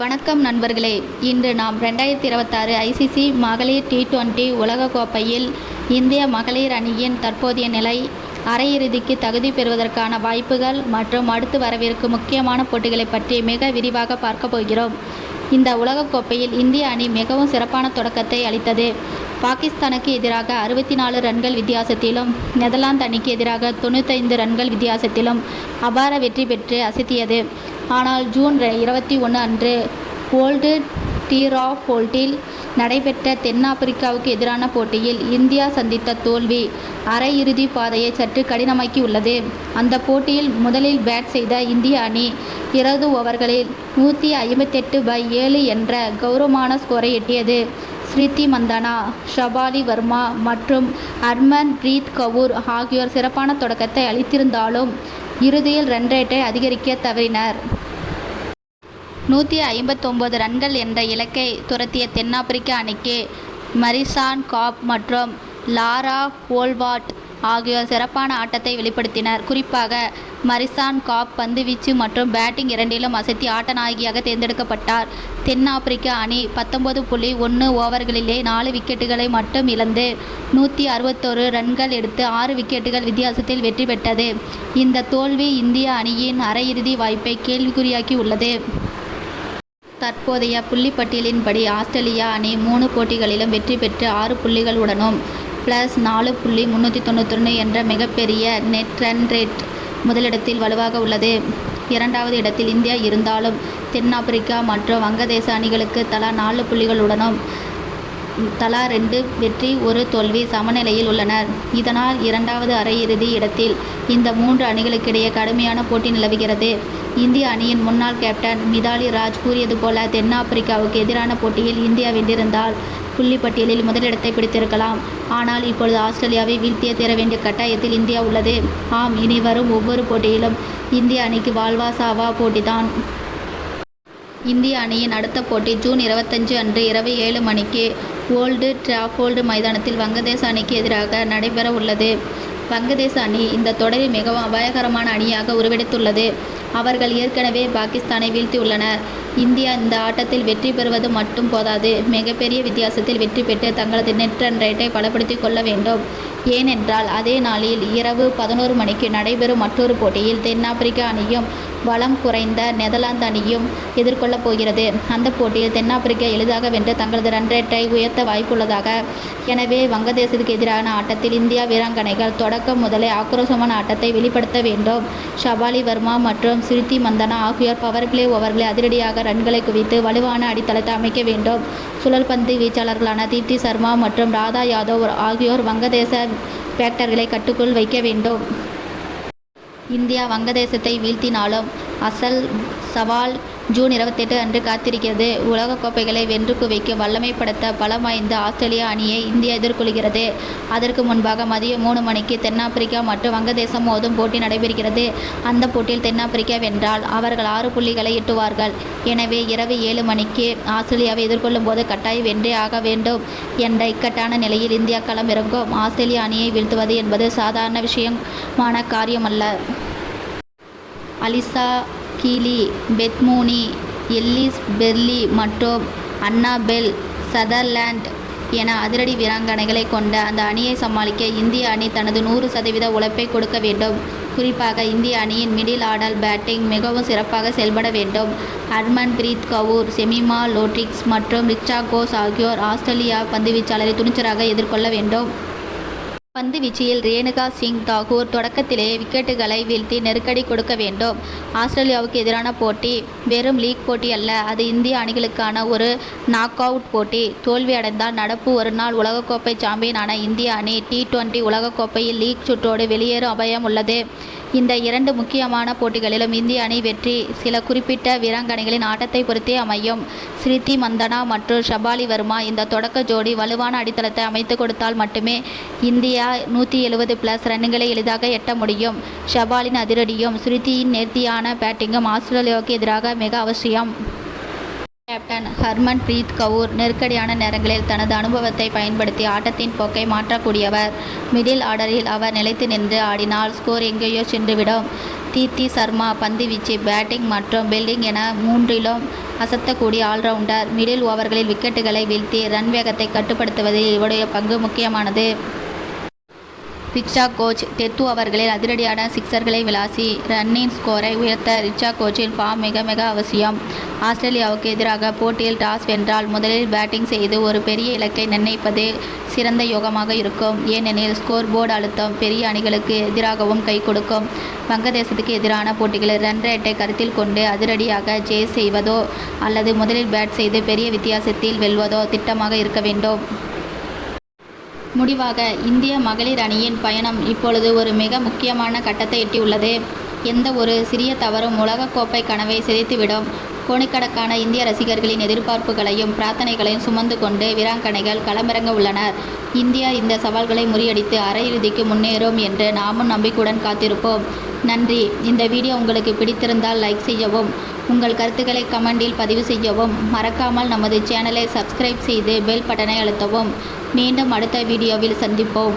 வணக்கம் நண்பர்களே. இன்று நாம் 2026 ஐசிசி மகளிர் T20 உலகக்கோப்பையில் இந்திய மகளிர் அணியின் தற்போதைய நிலை, அரையிறுதிக்கு தகுதி பெறுவதற்கான வாய்ப்புகள் மற்றும் அடுத்து வரவிருக்கும் முக்கியமான போட்டிகளை பற்றி மிக விரிவாக பார்க்க போகிறோம். இந்த உலகக்கோப்பையில் இந்திய அணி மிகவும் சிறப்பான தொடக்கத்தை அளித்தது. பாகிஸ்தானுக்கு எதிராக 64 ரன்கள் வித்தியாசத்திலும், நெதர்லாந்து அணிக்கு எதிராக 95 ரன்கள் வித்தியாசத்திலும் அபார வெற்றி பெற்று அசத்தியது. ஆனால் ஜூன் 21 அன்று ஓல்டு டிராஃபோர்டில் நடைபெற்ற தென்னாப்பிரிக்காவுக்கு எதிரான போட்டியில் இந்தியா சந்தித்த தோல்வி அரையிறுதி பாதையை சற்று கடினமாக்கியுள்ளது. அந்த போட்டியில் முதலில் பேட் செய்த இந்திய அணி 20 ஓவர்களில் 158/7 என்ற கௌரவமான ஸ்கோரை எட்டியது. ஸ்மிருதி மந்தனா, ஷபாலி வர்மா மற்றும் ஹர்மன் பிரீத் கவுர் ஆகியோர் சிறப்பான தொடக்கத்தை அளித்திருந்தாலும் இறுதியில் ரன் ரேட்டை அதிகரிக்க தவறினர். 159 ரன்கள் என்ற இலக்கை துரத்திய தென்னாப்பிரிக்க அணிக்கு மரிசான் காப் மற்றும் லாரா ஹோல்வார்ட் ஆகியோர் சிறப்பான ஆட்டத்தை வெளிப்படுத்தினர். குறிப்பாக மரிசான் காப் பந்துவீச்சு மற்றும் பேட்டிங் இரண்டிலும் அசத்தி ஆட்ட நாயகியாக தேர்ந்தெடுக்கப்பட்டார். தென்னாப்பிரிக்க அணி 19.1 ஓவர்களிலே 4 விக்கெட்டுகளை மட்டும் இழந்து 161 ரன்கள் எடுத்து 6 விக்கெட்டுகள் வித்தியாசத்தில் வெற்றி பெற்றது. இந்த தோல்வி இந்திய அணியின் அரையிறுதி வாய்ப்பை கேள்விக்குறியாக்கி உள்ளது. தற்போதைய புள்ளிப்பட்டியலின்படி ஆஸ்திரேலியா அணி 3 போட்டிகளிலும் வெற்றி பெற்று 6 புள்ளிகளுடனும் +4.391 என்ற மிகப்பெரிய நெட் ரன் ரேட் முதலிடத்தில் வலுவாக உள்ளது. இரண்டாவது இடத்தில் இந்தியா இருந்தாலும் தென்னாப்பிரிக்கா மற்றும் வங்கதேச அணிகளுக்கு தலா 4 புள்ளிகளுடனும் தலா 2 வெற்றி 1 தோல்வி சமநிலையில் உள்ளனர். இதனால் இரண்டாவது அரையிறுதி இடத்தில் இந்த 3 அணிகளுக்கிடையே கடுமையான போட்டி நிலவுகிறது. இந்திய அணியின் முன்னாள் கேப்டன் மிதாலி ராஜ் கூறியது போல, தென்னாப்பிரிக்காவுக்கு எதிரான போட்டியில் இந்தியா வென்றிருந்தால் புள்ளிப்பட்டியலில் முதலிடத்தை பிடித்திருக்கலாம். ஆனால் இப்பொழுது ஆஸ்திரேலியாவை வீழ்த்தியே தீர வேண்டிய கட்டாயத்தில் இந்தியா உள்ளது. ஆம், இனி வரும் ஒவ்வொரு போட்டியிலும் இந்திய அணிக்கு வாழ்வா சாவா போட்டிதான். இந்திய அணியின் அடுத்த போட்டி ஜூன் 25 அன்று இரவு 7 மணிக்கு ஓல்டு டிராஃபோர்டு மைதானத்தில் வங்கதேச அணிக்கு எதிராக நடைபெற உள்ளது. வங்கதேச அணி இந்த தொடரில் மிகவும் அபாயகரமான அணியாக உருவெடுத்துள்ளது. அவர்கள் ஏற்கனவே பாகிஸ்தானை வீழ்த்தியுள்ளனர். இந்தியா இந்த ஆட்டத்தில் வெற்றி பெறுவது மட்டும் போதாது, மிகப்பெரிய வித்தியாசத்தில் வெற்றி பெற்று தங்களது நெட் ரன் ரேட்டை பலப்படுத்திக் கொள்ள வேண்டும். ஏனென்றால் அதே நாளில் இரவு 11 மணிக்கு நடைபெறும் மற்றொரு போட்டியில் தென்னாப்பிரிக்க அணியும் வளம் குறைந்த நெதர்லாந்து அணியும் எதிர்கொள்ளப் போகிறது. அந்த போட்டியில் தென்னாப்பிரிக்கா எளிதாக வென்று தங்களது ரன் ரேட்டை உயர்த்த வாய்ப்புள்ளதாக. எனவே வங்கதேசத்துக்கு எதிரான ஆட்டத்தில் இந்தியா வீராங்கனைகள் தொடக்கம் முதலே ஆக்ரோஷமான ஆட்டத்தை வெளிப்படுத்த வேண்டும். ஷபாலி வர்மா மற்றும் ஸ்மிருதி மந்தனா ஆகியோர் பவர் பிளே ஓவர்களை அதிரடியாக ரன்களை குவித்து வலுவான அடித்தளத்தை அமைக்க வேண்டும். சுழல் பந்து வீச்சாளர்களான தீப்தி சர்மா மற்றும் ராதா யாதவ் ஆகியோர் வங்கதேச பேட்டர்களை கட்டுக்குள் வைக்க வேண்டும். இந்தியா வங்கதேசத்தை வீழ்த்தினாலும் அசல் சவால் ஜூன் 28 அன்று காத்திருக்கிறது. உலகக்கோப்பைகளை வென்று குவிக்கும் வல்லமை படைத்த பலம் வாய்ந்த ஆஸ்திரேலியா அணியை இந்தியா எதிர்கொள்கிறது. அதற்கு முன்பாக மதியம் 3 மணிக்கு தென்னாப்பிரிக்கா மற்றும் வங்கதேசம் மோதும் போட்டி நடைபெறுகிறது. அந்த போட்டியில் தென்னாப்பிரிக்கா வென்றால் அவர்கள் 6 புள்ளிகளை எட்டுவார்கள். எனவே இரவு 7 மணிக்கு ஆஸ்திரேலியாவை எதிர்கொள்ளும் போது கட்டாயம் வென்றே ஆக வேண்டும் என்ற இக்கட்டான நிலையில் இந்தியா களம் இறங்கும். ஆஸ்திரேலிய அணியை வீழ்த்துவது என்பது சாதாரண விஷயமான காரியமல்ல. அலிசா கீலி, பெத் மூனி, எல்லிஸ் பெர்லி மற்றும் அன்னாபெல் சதர்லேண்ட் என அதிரடி வீராங்கனைகளை கொண்ட அந்த அணியை சமாளிக்க இந்திய அணி தனது 100% உழைப்பை கொடுக்க வேண்டும். குறிப்பாக இந்திய அணியின் மிடில் ஆர்டர் பேட்டிங் மிகவும் சிறப்பாக செயல்பட வேண்டும். ஹர்மன் பிரீத் கவுர், செமிமா லோட்ரிக்ஸ் மற்றும் ரிச்சா கோஸ் ஆகியோர் ஆஸ்திரேலியா பந்துவீச்சாளரை துணிச்சலாக எதிர்கொள்ள வேண்டும். பந்து வீச்சில் ரேணுகா சிங் தாகூர் தொடக்கத்திலே விக்கெட்டுகளை வீழ்த்தி நெருக்கடி கொடுக்க வேண்டும். ஆஸ்திரேலியாவுக்கு எதிரான போட்டி வெறும் லீக் போட்டி அல்ல, அது இந்திய அணிகளுக்கான ஒரு நாக் அவுட் போட்டி. தோல்வி அடைந்தால் நடப்பு ஒருநாள் உலகக்கோப்பை சாம்பியனான இந்திய அணி T20 உலகக்கோப்பையில் லீக் சுற்றோடு வெளியேறும் அபாயம் உள்ளது. இந்த 2 முக்கியமான போட்டிகளிலும் இந்திய அணி வெற்றி சில குறிப்பிட்ட வீராங்கனைகளின் ஆட்டத்தை பொறுத்தே அமையும். ஸ்மிருதி மந்தனா மற்றும் ஷபாலி வர்மா இந்த தொடக்க ஜோடி வலுவான அடித்தளத்தை அமைத்து கொடுத்தால் மட்டுமே இந்தியா 170+ ரன்களை எளிதாக எட்ட முடியும். ஷபாலின் அதிரடியும் ஸ்மிருதியின் நேர்த்தியான பேட்டிங்கும் ஆஸ்திரேலியாவுக்கு எதிராக மிக அவசியம். கேப்டன் ஹர்மன் பிரீத் கவுர் நெருக்கடியான நேரங்களில் தனது அனுபவத்தை பயன்படுத்தி ஆட்டத்தின் போக்கை மாற்றக்கூடியவர். மிடில் ஆர்டரில் அவர் நிலைத்து நின்று ஆடினால் ஸ்கோர் எங்கேயோ சென்றுவிடும். தீப்தி சர்மா பந்துவீச்சு, பேட்டிங் மற்றும் பவுலிங் என மூன்றிலும் அசத்தக்கூடிய ஆல்ரவுண்டர். மிடில் ஓவர்களில் விக்கெட்டுகளை வீழ்த்தி ரன் வேகத்தை கட்டுப்படுத்துவதில் இவருடைய பங்கு முக்கியமானது. ரிச்சா கோச். டெத் ஓவர்களில் அதிரடியான சிக்சர்களை விளாசி ரன்னின் ஸ்கோரை உயர்த்த ரிச்சா கோச்சின் ஃபார்ம் மிக மிக அவசியம். ஆஸ்திரேலியாவுக்கு எதிராக போட்டியில் டாஸ் வென்றால் முதலில் பேட்டிங் செய்து ஒரு பெரிய இலக்கை நிர்ணயிப்பது சிறந்த யோகமாக இருக்கும். ஏனெனில் ஸ்கோர் போர்டு அழுத்தம் பெரிய அணிகளுக்கு எதிராகவும் கை கொடுக்கும். வங்கதேசத்துக்கு எதிரான போட்டிகளில் ரன் ரேட்டை கருத்தில் கொண்டு அதிரடியாக சேஸ் செய்வதோ அல்லது முதலில் பேட் செய்து பெரிய வித்தியாசத்தில் வெல்வதோ திட்டமாக இருக்க வேண்டும். முடிவாக, இந்திய மகளிர் அணியின் பயணம் இப்பொழுது ஒரு மிக முக்கியமான கட்டத்தை எட்டியுள்ளது. எந்த ஒரு சிறிய தவறும் உலகக்கோப்பை கனவை சிதைத்துவிடும். கோடிக்கணக்கான இந்திய ரசிகர்களின் எதிர்பார்ப்புகளையும் பிரார்த்தனைகளையும் சுமந்து கொண்டு வீராங்கனைகள் களமிறங்க உள்ளனர். இந்தியா இந்த சவால்களை முறியடித்து அரையிறுதிக்கு முன்னேறும் என்று நாமும் நம்பிக்கையுடன் காத்திருப்போம். நன்றி. இந்த வீடியோ உங்களுக்கு பிடித்திருந்தால் லைக் செய்யவும், உங்கள் கருத்துக்களை கமெண்டில் பதிவு செய்யவும், மறக்காமல் நமது சேனலை சப்ஸ்கிரைப் செய்து பெல் பட்டனை அழுத்தவும். மீண்டும் அடுத்த வீடியோவில் சந்திப்போம்.